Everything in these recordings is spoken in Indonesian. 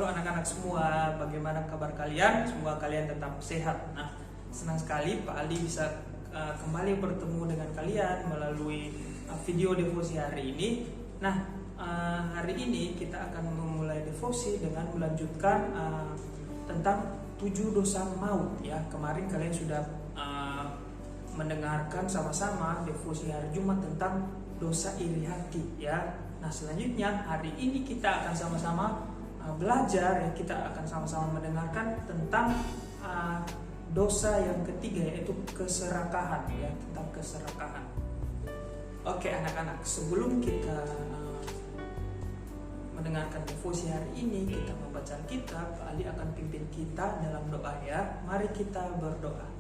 Halo anak-anak semua, bagaimana kabar kalian? Semoga kalian tetap sehat. Nah, senang sekali Pak Ali bisa kembali bertemu dengan kalian melalui video devosi hari ini. Nah, hari ini kita akan memulai devosi dengan melanjutkan tentang 7 dosa maut ya. Kemarin kalian sudah mendengarkan sama-sama devosi hari Jumat tentang dosa iri hati ya. Nah, selanjutnya hari ini kita akan sama-sama belajar ya, kita akan sama-sama mendengarkan tentang dosa yang ketiga, yaitu keserakahan ya, tentang keserakahan. Oke anak-anak, sebelum kita mendengarkan devosi hari ini, kita membaca Alkitab. Pak Ali akan pimpin kita dalam doa ya. Mari kita berdoa.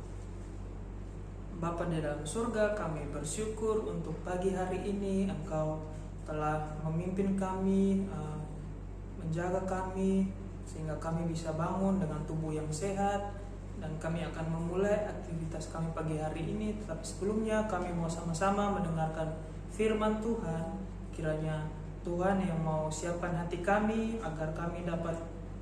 Bapa di dalam surga, kami bersyukur untuk pagi hari ini Engkau telah memimpin kami, menjaga kami sehingga kami bisa bangun dengan tubuh yang sehat, dan kami akan memulai aktivitas kami pagi hari ini. Tetapi sebelumnya kami mau sama-sama mendengarkan firman Tuhan. Kiranya Tuhan yang mau siapkan hati kami agar kami dapat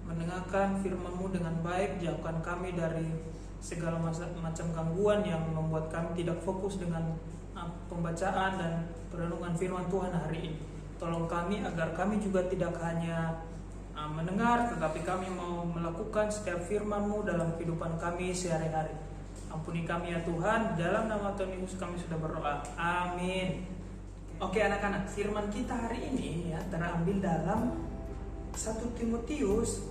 mendengarkan firman-Mu dengan baik. Jauhkan kami dari segala macam gangguan yang membuat kami tidak fokus dengan pembacaan dan perenungan firman Tuhan hari ini. Tolong kami agar kami juga tidak hanya mendengar, tetapi kami mau melakukan setiap firman-Mu dalam kehidupan kami sehari-hari. Ampuni kami ya Tuhan, dalam nama Tuhan Yesus kami sudah berdoa. Amin. Oke anak-anak, firman kita hari ini ya terambil dalam 1 Timotius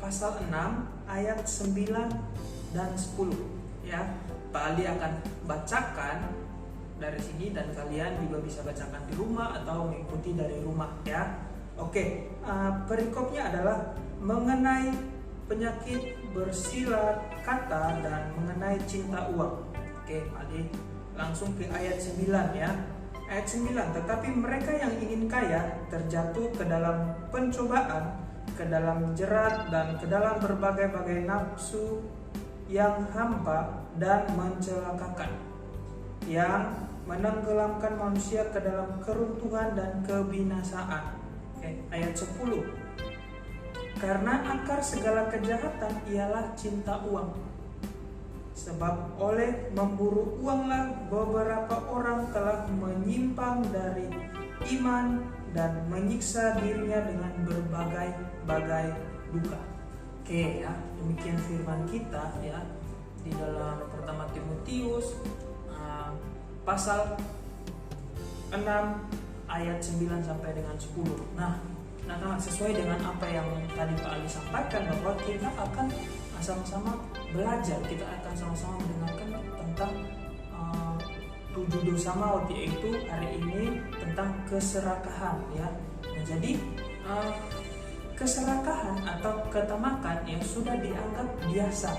pasal 6 ayat 9 dan 10 ya. Pak Ali akan bacakan dari sini dan kalian juga bisa bacakan di rumah atau mengikuti dari rumah ya. Oke, perikopnya adalah mengenai penyakit bersilat kata dan mengenai cinta uang. Oke, Pak Ali langsung ke ayat 9 ya. Ayat 9, tetapi mereka yang ingin kaya terjatuh ke dalam pencobaan, ke dalam jerat, dan ke dalam berbagai-bagai nafsu yang hampa dan mencelakakan, yang menenggelamkan manusia ke dalam keruntuhan dan kebinasaan. Ayat 10, karena akar segala kejahatan ialah cinta uang, sebab oleh memburu uanglah beberapa orang telah menyimpang dari iman dan menyiksa dirinya dengan berbagai-bagai duka. Oke ya, demikian firman kita ya di dalam pertama Timotius pasal 6 ayat 9 sampai dengan 10. Nah, sesuai dengan apa yang tadi Pak Ali sampaikan, bahwa kita akan sama-sama belajar, kita akan sama-sama mendengarkan tentang 7 dosa maut, yaitu hari ini tentang keserakahan ya. Nah, jadi keserakahan atau ketamakan yang sudah dianggap biasa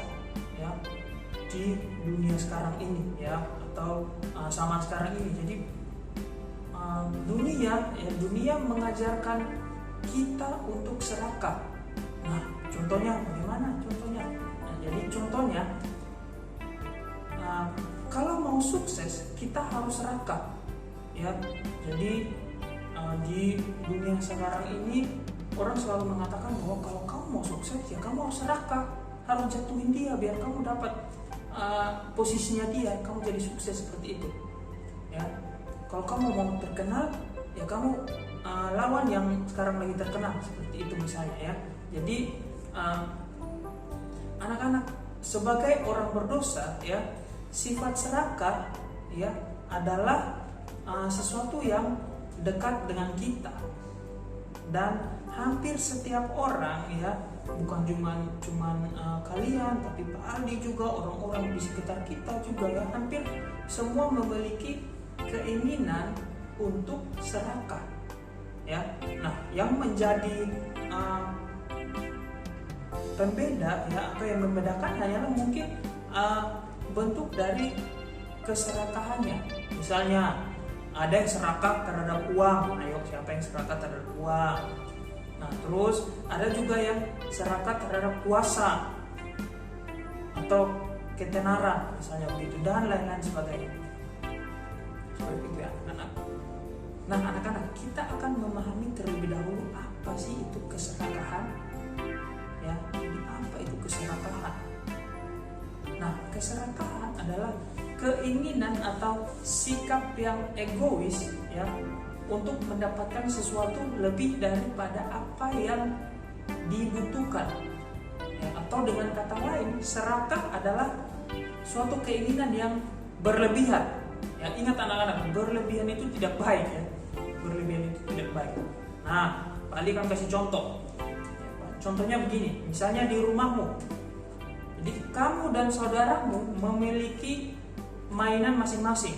ya di dunia sekarang ini ya, atau zaman sekarang ini. Jadi dunia mengajarkan kita untuk serakah. Nah, contohnya bagaimana? Jadi contohnya kalau mau sukses kita harus serakah ya. Jadi di dunia sekarang ini orang selalu mengatakan bahwa kalau kamu mau sukses ya kamu harus serakah, harus jatuhin dia biar kamu dapat posisinya dia, kamu jadi sukses seperti itu ya. Kalau kamu mau terkenal ya kamu lawan yang sekarang lagi terkenal, seperti itu misalnya ya. Jadi anak-anak, sebagai orang berdosa ya, sifat serakah ya adalah sesuatu yang dekat dengan kita, dan hampir setiap orang ya, bukan cuman kalian, tapi Pak Aldi juga, orang-orang di sekitar kita juga ya, hampir semua memiliki keinginan untuk serakah ya. Nah, yang menjadi pembeda ya, atau yang membedakan hanyalah mungkin bentuk dari keserakahannya. Misalnya ada yang serakah terhadap uang. Ayo, siapa yang serakah terhadap uang? Nah, terus ada juga yang serakah terhadap kuasa atau ketenaran misalnya begitu, dan lain-lain sebagainya. Seperti itu ya anak-anak. Nah anak-anak, kita akan memahami terlebih dahulu apa sih itu keserakahan Ya, jadi apa itu keserakahan? Nah, keserakahan adalah keinginan atau sikap yang egois ya untuk mendapatkan sesuatu lebih daripada apa yang dibutuhkan. Ya, atau dengan kata lain, serakah adalah suatu keinginan yang berlebihan. Ya, ingat anak-anak, berlebihan itu tidak baik ya. Berlebihan itu tidak baik. Nah, Pak Ali akan kasih contoh. Contohnya begini, misalnya di rumahmu. Jadi kamu dan saudaramu memiliki mainan masing-masing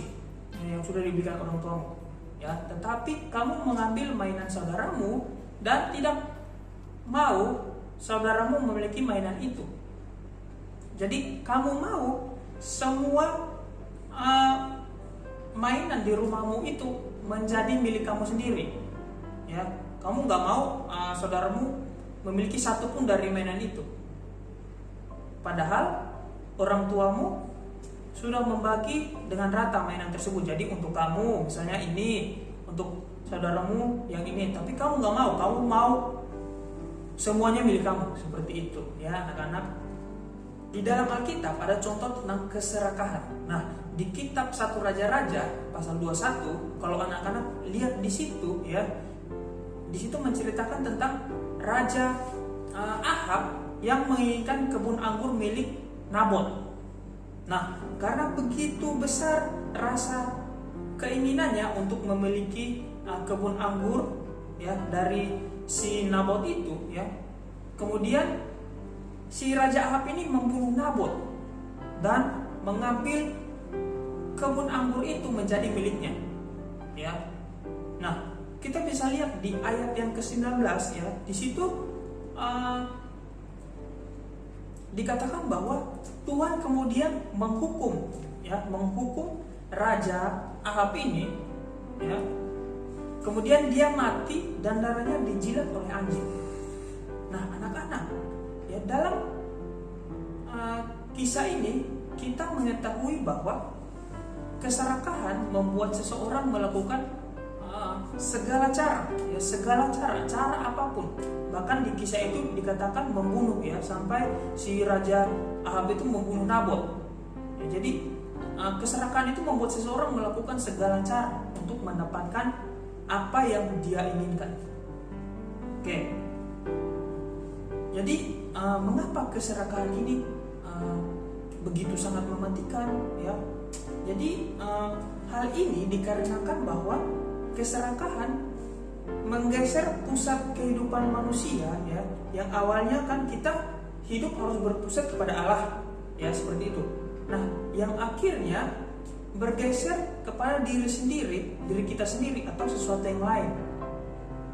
yang sudah diberikan orang tuamu. Ya, tetapi kamu mengambil mainan saudaramu dan tidak mau saudaramu memiliki mainan itu. Jadi kamu mau semua mainan di rumahmu itu menjadi milik kamu sendiri. Ya, kamu nggak mau saudaramu memiliki satu pun dari mainan itu. Padahal orang tuamu sudah membagi dengan rata mainan tersebut. Jadi untuk kamu misalnya ini, untuk saudaramu yang ini. Tapi kamu nggak mau, kamu mau semuanya milik kamu. Seperti itu ya anak-anak. Di dalam Alkitab ada contoh tentang keserakahan. Nah, di kitab 1 Raja-Raja pasal 21, kalau anak-anak lihat di situ ya, di situ menceritakan tentang Raja Ahab yang menginginkan kebun anggur milik Nabot. Nah, karena begitu besar rasa keinginannya untuk memiliki kebun anggur ya dari si Nabot itu ya. Kemudian si Raja Ahab ini membunuh Nabot dan mengambil kebun anggur itu menjadi miliknya. Ya. Nah, kita bisa lihat di ayat yang ke-19 ya. Di situ dikatakan bahwa Tuhan kemudian menghukum Raja Ahab ini ya. Kemudian dia mati dan darahnya dijilat oleh anjing. Nah, anak-anak ya, dalam kisah ini kita mengetahui bahwa keserakahan membuat seseorang melakukan segala cara apapun. Bahkan di kisah itu dikatakan membunuh ya, sampai si Raja Ahab itu membunuh Nabot. Ya, jadi keserakahan itu membuat seseorang melakukan segala cara untuk mendapatkan apa yang dia inginkan. Oke. Jadi mengapa keserakahan ini begitu sangat mematikan ya? Jadi hal ini dikarenakan bahwa keserakahan menggeser pusat kehidupan manusia ya, yang awalnya kan kita hidup harus berpusat kepada Allah ya, seperti itu. Nah, yang akhirnya bergeser kepada diri kita sendiri atau sesuatu yang lain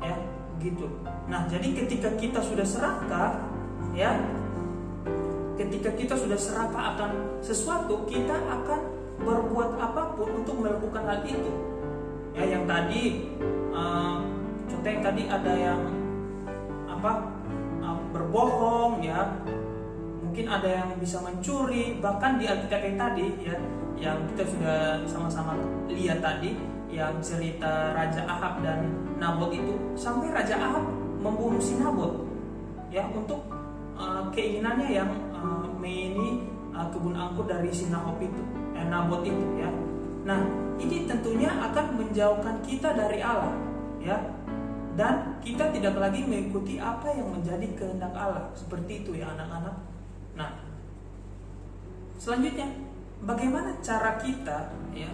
ya, gitu. Nah, jadi ketika kita sudah serakah ya, ketika kita sudah serakah akan sesuatu, kita akan berbuat apapun untuk melakukan hal itu ya. Yang tadi contoh yang tadi ada yang berbohong ya, mungkin ada yang bisa mencuri. Bahkan di Alkitab yang tadi ya, yang kita sudah sama-sama lihat tadi, yang cerita Raja Ahab dan Nabot itu, sampai Raja Ahab membunuh si Nabot ya, untuk keinginannya yang ini kebun anggur dari si Nabot itu ya. Nah, ini tentunya akan menjauhkan kita dari Allah ya, dan kita tidak lagi mengikuti apa yang menjadi kehendak Allah. Seperti itu ya anak-anak. Nah, selanjutnya bagaimana cara kita ya,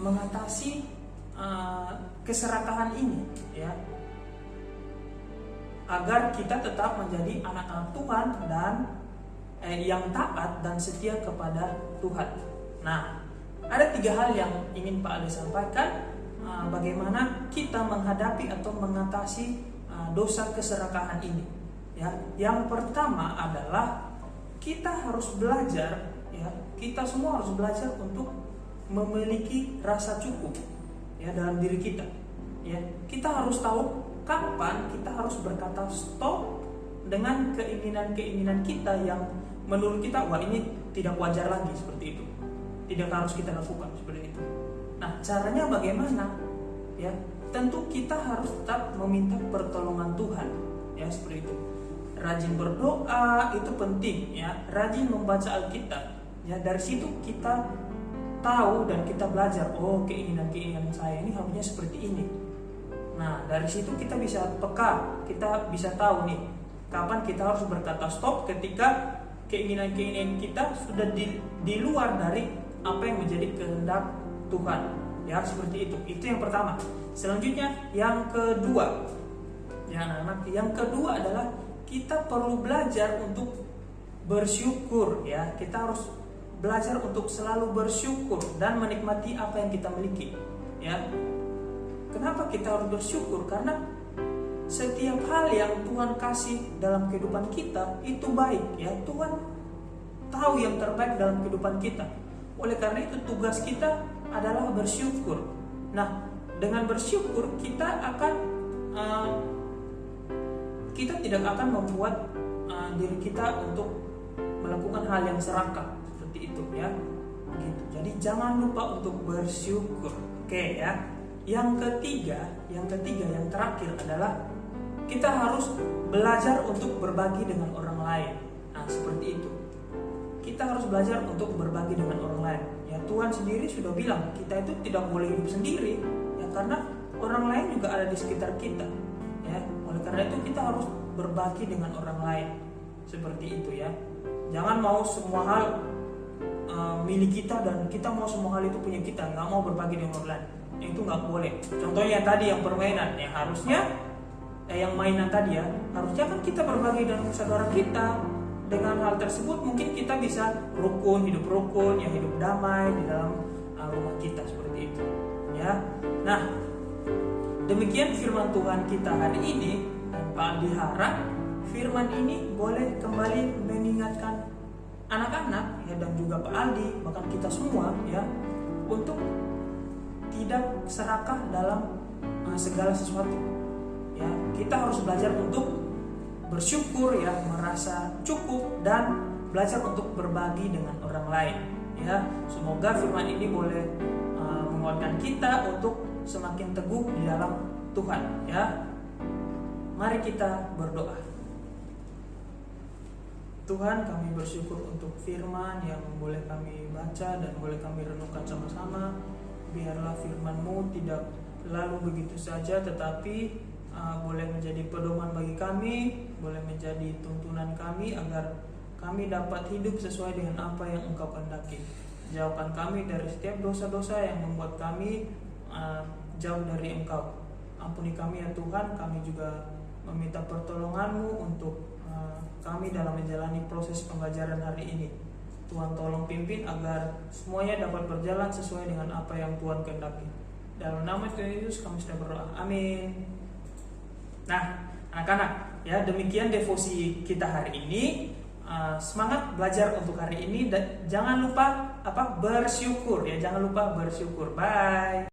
mengatasi keserakahan ini ya, agar kita tetap menjadi anak-anak Tuhan dan yang taat dan setia kepada Tuhan. Nah, ada 3 hal yang ingin Pak Ali sampaikan bagaimana kita menghadapi atau mengatasi dosa keserakahan ini. Ya, yang pertama adalah kita harus belajar ya, kita semua harus belajar untuk memiliki rasa cukup ya dalam diri kita. Ya, kita harus tahu kapan kita harus berkata stop dengan keinginan-keinginan kita yang menurut kita wah ini tidak wajar lagi, seperti itu. Tidak harus kita lakukan seperti itu. Nah, caranya bagaimana? Ya, tentu kita harus tetap meminta pertolongan Tuhan. ya, seperti itu. Rajin berdoa itu penting ya, rajin membaca Alkitab ya, dari situ kita tahu dan kita belajar, oh keinginan saya ini harusnya seperti ini. Nah dari situ kita bisa peka, kita bisa tahu nih kapan kita harus berkata stop ketika keinginan kita sudah di luar dari apa yang menjadi kehendak Tuhan ya, seperti itu. Itu yang pertama. Selanjutnya yang kedua ya anak-anak, yang kedua adalah kita perlu belajar untuk bersyukur ya. Kita harus belajar untuk selalu bersyukur dan menikmati apa yang kita miliki ya. Kenapa kita harus bersyukur? Karena setiap hal yang Tuhan kasih dalam kehidupan kita itu baik ya. Tuhan tahu yang terbaik dalam kehidupan kita. Oleh karena itu tugas kita adalah bersyukur. Nah, dengan bersyukur kita tidak akan membuat diri kita untuk melakukan hal yang serakah seperti itu ya. Begitu. Jadi jangan lupa untuk bersyukur. Oke ya. Yang ketiga, yang terakhir adalah kita harus belajar untuk berbagi dengan orang lain. Nah, seperti itu. Kita harus belajar untuk berbagi dengan orang lain. Ya, Tuhan sendiri sudah bilang kita itu tidak boleh hidup sendiri, ya, karena orang lain juga ada di sekitar kita. Ya, oleh karena itu kita harus berbagi dengan orang lain. Seperti itu ya. Jangan mau semua hal milik kita dan kita mau semua hal itu punya kita, nggak mau berbagi dengan orang lain. Itu nggak boleh. Contohnya tadi yang permainan, ya harusnya yang mainan tadi ya, harusnya kan kita berbagi dengan saudara kita. Dengan hal tersebut mungkin kita bisa hidup rukun, ya hidup damai di dalam rumah kita seperti itu. Ya, nah demikian firman Tuhan kita hari ini. Dan Pak Aldi harap firman ini boleh kembali mengingatkan anak-anak ya, dan juga Pak Aldi, bahkan kita semua ya, untuk tidak serakah dalam segala sesuatu. Ya, kita harus belajar untuk bersyukur ya, merasa cukup dan belajar untuk berbagi dengan orang lain. Ya, semoga firman ini boleh menguatkan kita untuk semakin teguh di dalam Tuhan. Ya, mari kita berdoa. Tuhan, kami bersyukur untuk firman yang boleh kami baca dan boleh kami renungkan sama-sama. Biarlah firman-Mu tidak lalu begitu saja, tetapi boleh menjadi pedoman bagi kami, boleh menjadi tuntunan kami agar kami dapat hidup sesuai dengan apa yang Engkau kehendaki. Jauhkan kami dari setiap dosa-dosa yang membuat kami jauh dari Engkau. Ampuni kami ya Tuhan, kami juga meminta pertolongan-Mu untuk kami dalam menjalani proses pembelajaran hari ini. Tuhan tolong pimpin agar semuanya dapat berjalan sesuai dengan apa yang Tuhan kehendaki. Dalam nama Tuhan Yesus kami sudah berdoa. Amin. Nah, anak-anak, ya demikian devosi kita hari ini. Semangat belajar untuk hari ini dan jangan lupa bersyukur ya, jangan lupa bersyukur. Bye.